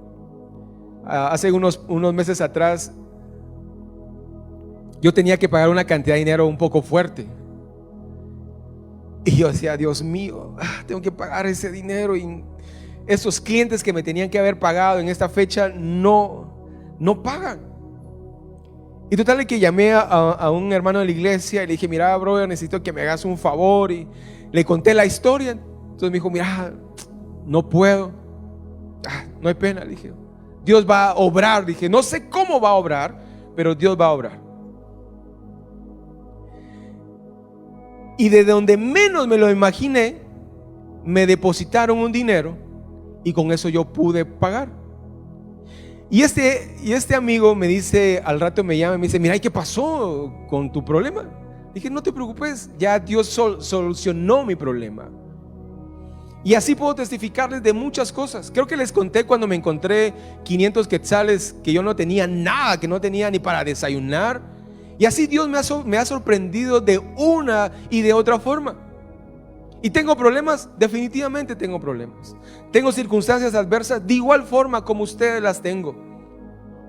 hace unos meses atrás, yo tenía que pagar una cantidad de dinero un poco fuerte, y yo decía: Dios mío, tengo que pagar ese dinero, y esos clientes que me tenían que haber pagado en esta fecha no pagan. Y total, que llamé a un hermano de la iglesia y le dije: mira, brother, necesito que me hagas un favor, y le conté la historia. Entonces me dijo: mira, no puedo. No hay pena, le dije, Dios va a obrar. Dije: no sé cómo va a obrar, pero Dios va a obrar. Y de donde menos me lo imaginé, me depositaron un dinero, y con eso yo pude pagar. Y este amigo me dice, al rato me llama y me dice: mira, ¿y qué pasó con tu problema? Dije: no te preocupes, ya Dios solucionó mi problema. Y así puedo testificarles de muchas cosas. Creo que les conté cuando me encontré 500 quetzales que yo no tenía nada, que no tenía ni para desayunar. Y así Dios me ha sorprendido de una y de otra forma. ¿Y tengo problemas? Definitivamente tengo problemas. Tengo circunstancias adversas de igual forma como ustedes las tengo,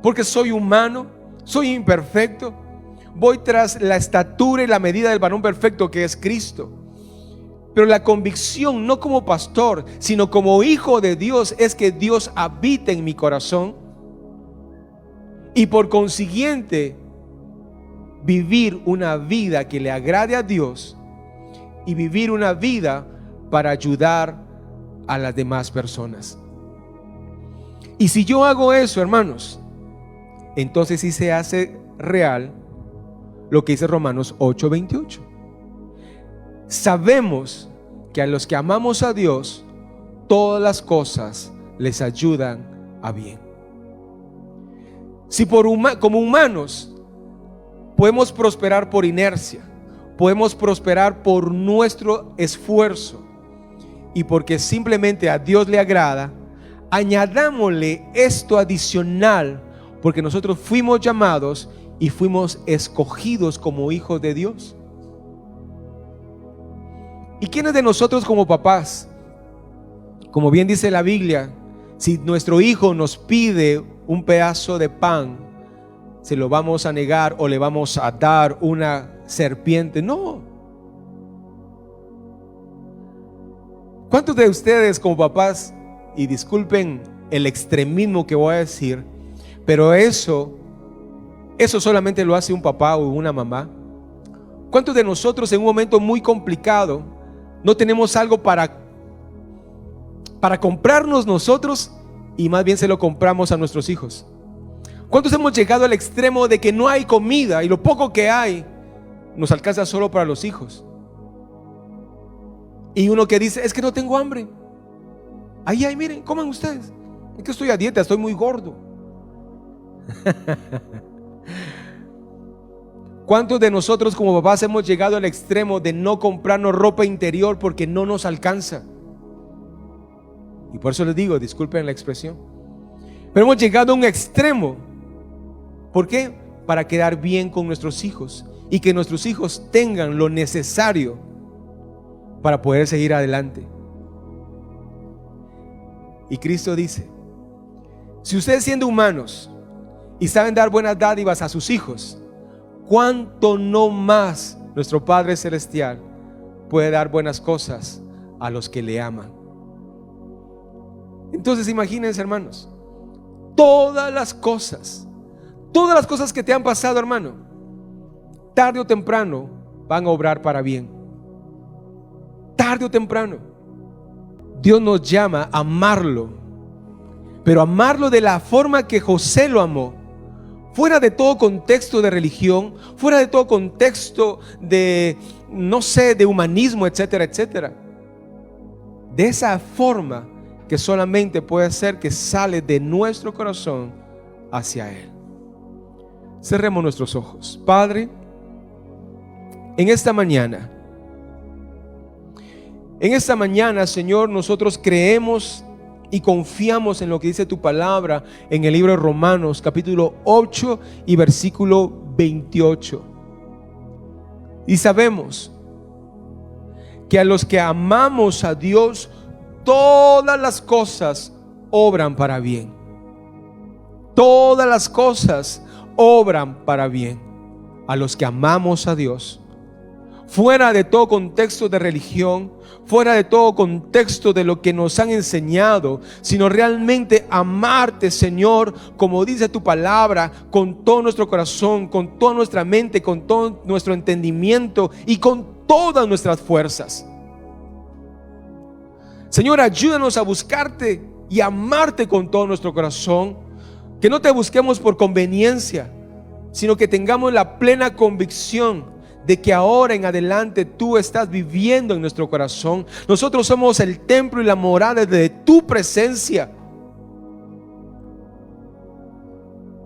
porque soy humano, soy imperfecto. Voy tras la estatura y la medida del varón perfecto, que es Cristo. Pero la convicción, no como pastor, sino como hijo de Dios, es que Dios habita en mi corazón. Y por consiguiente, vivir una vida que le agrade a Dios y vivir una vida para ayudar a las demás personas. Y si yo hago eso, hermanos, entonces sí se hace real lo que dice Romanos 8:28. Sabemos que a los que amamos a Dios, todas las cosas les ayudan a bien. Si como humanos podemos prosperar por inercia, podemos prosperar por nuestro esfuerzo y porque simplemente a Dios le agrada, añadámosle esto adicional, porque nosotros fuimos llamados y fuimos escogidos como hijos de Dios. ¿Y quiénes de nosotros como papás, como bien dice la Biblia, si nuestro hijo nos pide un pedazo de pan, se lo vamos a negar o le vamos a dar una serpiente? No. ¿Cuántos de ustedes como papás, y disculpen el extremismo que voy a decir, pero eso solamente lo hace un papá o una mamá? ¿Cuántos de nosotros en un momento muy complicado no tenemos algo para comprarnos nosotros y más bien se lo compramos a nuestros hijos? ¿Cuántos hemos llegado al extremo de que no hay comida y lo poco que hay nos alcanza solo para los hijos? Y uno que dice, es que no tengo hambre. Ahí, miren, coman ustedes. Es que estoy a dieta, estoy muy gordo. ¿Cuántos de nosotros como papás hemos llegado al extremo de no comprarnos ropa interior porque no nos alcanza? Y por eso les digo, disculpen la expresión, pero hemos llegado a un extremo. ¿Por qué? Para quedar bien con nuestros hijos y que nuestros hijos tengan lo necesario para poder seguir adelante. Y Cristo dice, si ustedes siendo humanos y saben dar buenas dádivas a sus hijos, ¿cuánto no más nuestro Padre Celestial puede dar buenas cosas a los que le aman? Entonces imagínense, hermanos, todas las cosas que te han pasado, hermano, tarde o temprano van a obrar para bien. Tarde o temprano. Dios nos llama a amarlo, pero amarlo de la forma que José lo amó, fuera de todo contexto de religión, fuera de todo contexto de, no sé, de humanismo, etcétera, etcétera. De esa forma que solamente puede ser que sale de nuestro corazón hacia Él. Cerremos nuestros ojos. Padre, en esta mañana, Señor, nosotros creemos y confiamos en lo que dice tu palabra en el libro de Romanos, capítulo 8 y versículo 28. Y sabemos que a los que amamos a Dios, todas las cosas obran para bien. Todas las cosas obran para bien a los que amamos a Dios. Fuera de todo contexto de religión, fuera de todo contexto de lo que nos han enseñado, sino realmente amarte, Señor, como dice tu palabra, con todo nuestro corazón, con toda nuestra mente, con todo nuestro entendimiento y con todas nuestras fuerzas. Señor, ayúdanos a buscarte y amarte con todo nuestro corazón, que no te busquemos por conveniencia, sino que tengamos la plena convicción de que ahora en adelante tú estás viviendo en nuestro corazón. Nosotros somos el templo y la morada de tu presencia.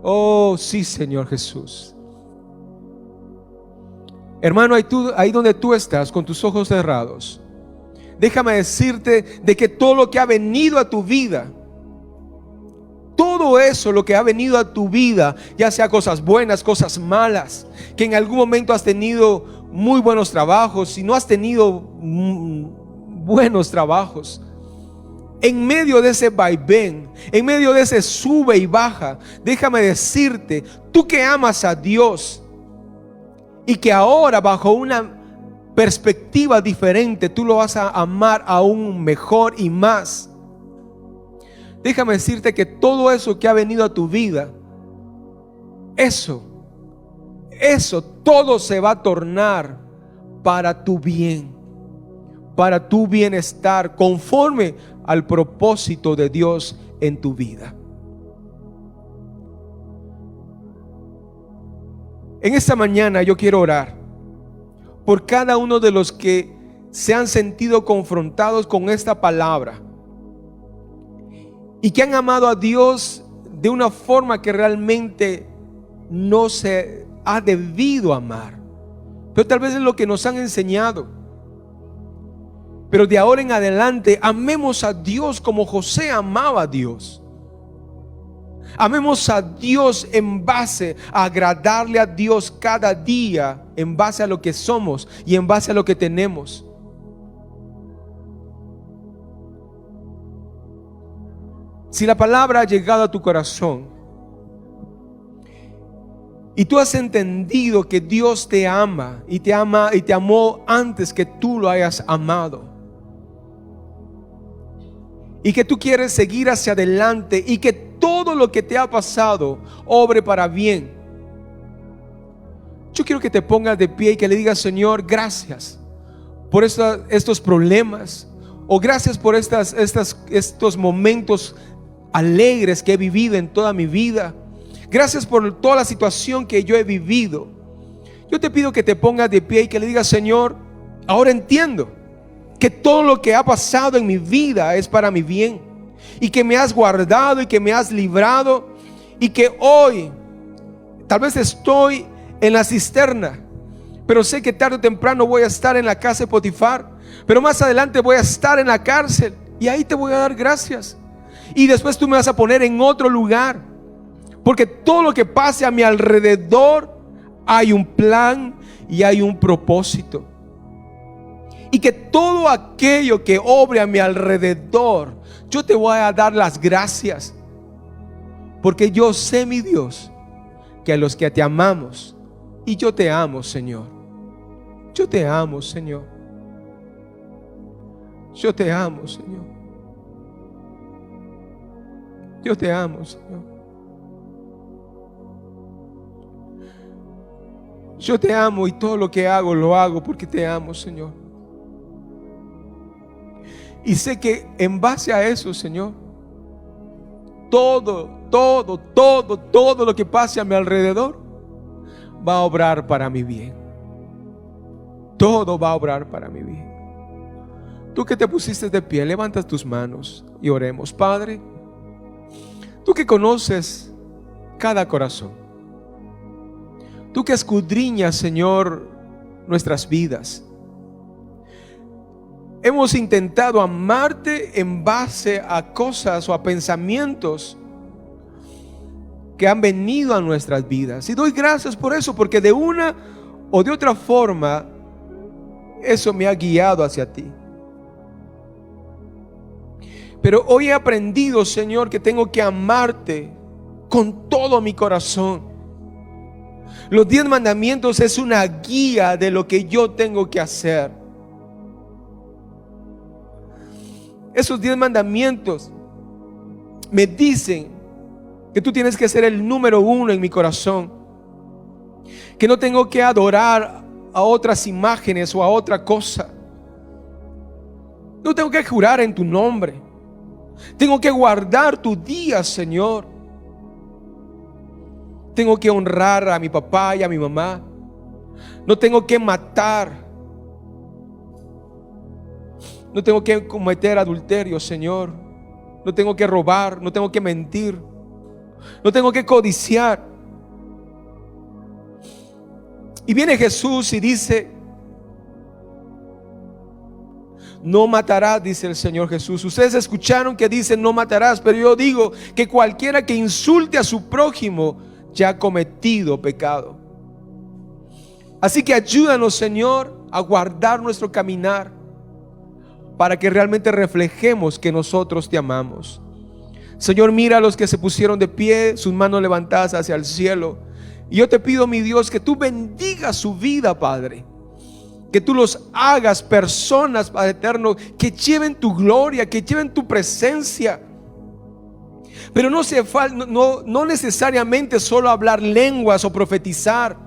Oh, sí, Señor Jesús. Hermano, ahí donde tú estás con tus ojos cerrados, déjame decirte de que todo lo que ha venido a tu vida, todo eso, lo que ha venido a tu vida, ya sea cosas buenas, cosas malas, que en algún momento has tenido muy buenos trabajos, si no has tenido buenos trabajos, en medio de ese vaivén, en medio de ese sube y baja, déjame decirte, tú que amas a Dios, y que ahora bajo una perspectiva diferente tú lo vas a amar aún mejor y más. Déjame decirte que todo eso que ha venido a tu vida, eso todo se va a tornar para tu bien, para tu bienestar, conforme al propósito de Dios en tu vida. En esta mañana yo quiero orar por cada uno de los que se han sentido confrontados con esta palabra y que han amado a Dios de una forma que realmente no se ha debido amar, pero tal vez es lo que nos han enseñado. Pero de ahora en adelante amemos a Dios como José amaba a Dios. Amemos a Dios en base a agradarle a Dios cada día, en base a lo que somos y en base a lo que tenemos. Si la palabra ha llegado a tu corazón y tú has entendido que Dios te ama y te amó antes que tú lo hayas amado, y que tú quieres seguir hacia adelante y que todo lo que te ha pasado obre para bien, yo quiero que te pongas de pie y que le digas: Señor, gracias por estos problemas, o gracias por estos momentos alegres que he vivido en toda mi vida. Gracias por toda la situación que yo he vivido. Yo te pido que te pongas de pie y que le digas: Señor, ahora entiendo que todo lo que ha pasado en mi vida es para mi bien, y que me has guardado y que me has librado, y que hoy tal vez estoy en la cisterna, pero sé que tarde o temprano voy a estar en la casa de Potifar, pero más adelante voy a estar en la cárcel, y ahí te voy a dar gracias, y después tú me vas a poner en otro lugar, porque todo lo que pase a mi alrededor hay un plan y hay un propósito. Y que todo aquello que obre a mi alrededor, yo te voy a dar las gracias, porque yo sé, mi Dios, que a los que te amamos, y yo te amo, Señor, yo te amo, Señor, yo te amo, Señor, yo te amo, Señor, yo te amo, y todo lo que hago lo hago porque te amo, Señor. Y sé que en base a eso, Señor, todo lo que pase a mi alrededor va a obrar para mi bien. Todo va a obrar para mi bien. Tú que te pusiste de pie, levanta tus manos y oremos. Padre, tú que conoces cada corazón, tú que escudriñas, Señor, nuestras vidas. Hemos intentado amarte en base a cosas o a pensamientos que han venido a nuestras vidas. Y doy gracias por eso, porque de una o de otra forma eso me ha guiado hacia ti. Pero hoy he aprendido, Señor, que tengo que amarte con todo mi corazón. Los 10 mandamientos es una guía de lo que yo tengo que hacer. Esos 10 mandamientos me dicen que tú tienes que ser el número 1 en mi corazón, que no tengo que adorar a otras imágenes o a otra cosa, no tengo que jurar en tu nombre, tengo que guardar tu día, Señor, tengo que honrar a mi papá y a mi mamá, no tengo que matar, no tengo que cometer adulterio, Señor. No tengo que robar, no tengo que mentir, no tengo que codiciar. Y viene Jesús y dice: no matarás, dice el Señor Jesús. Ustedes escucharon que dice no matarás, pero yo digo que cualquiera que insulte a su prójimo ya ha cometido pecado. Así que ayúdanos, Señor, a guardar nuestro caminar, para que realmente reflejemos que nosotros te amamos. Señor, mira a los que se pusieron de pie, sus manos levantadas hacia el cielo, Y yo te pido, mi Dios, que tú bendigas su vida, Padre. Que tú los hagas personas, Padre eterno, que lleven tu gloria, que lleven tu presencia. Pero no necesariamente solo hablar lenguas o profetizar,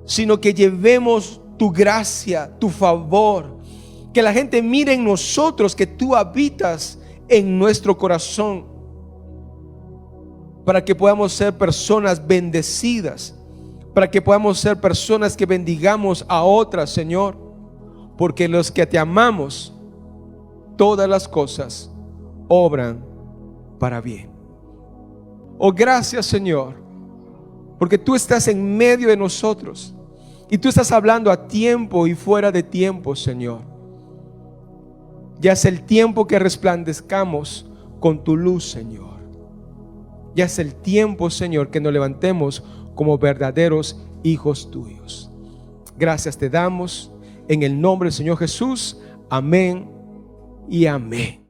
sino que llevemos tu gracia, tu favor. Que la gente mire en nosotros que tú habitas en nuestro corazón, para que podamos ser personas bendecidas, para que podamos ser personas que bendigamos a otras, Señor. Porque los que te amamos, todas las cosas obran para bien. Oh, gracias, Señor, porque tú estás en medio de nosotros y tú estás hablando a tiempo y fuera de tiempo, Señor. Ya es el tiempo que resplandezcamos con tu luz, Señor. Ya es el tiempo, Señor, que nos levantemos como verdaderos hijos tuyos. Gracias te damos en el nombre del Señor Jesús. Amén y amén.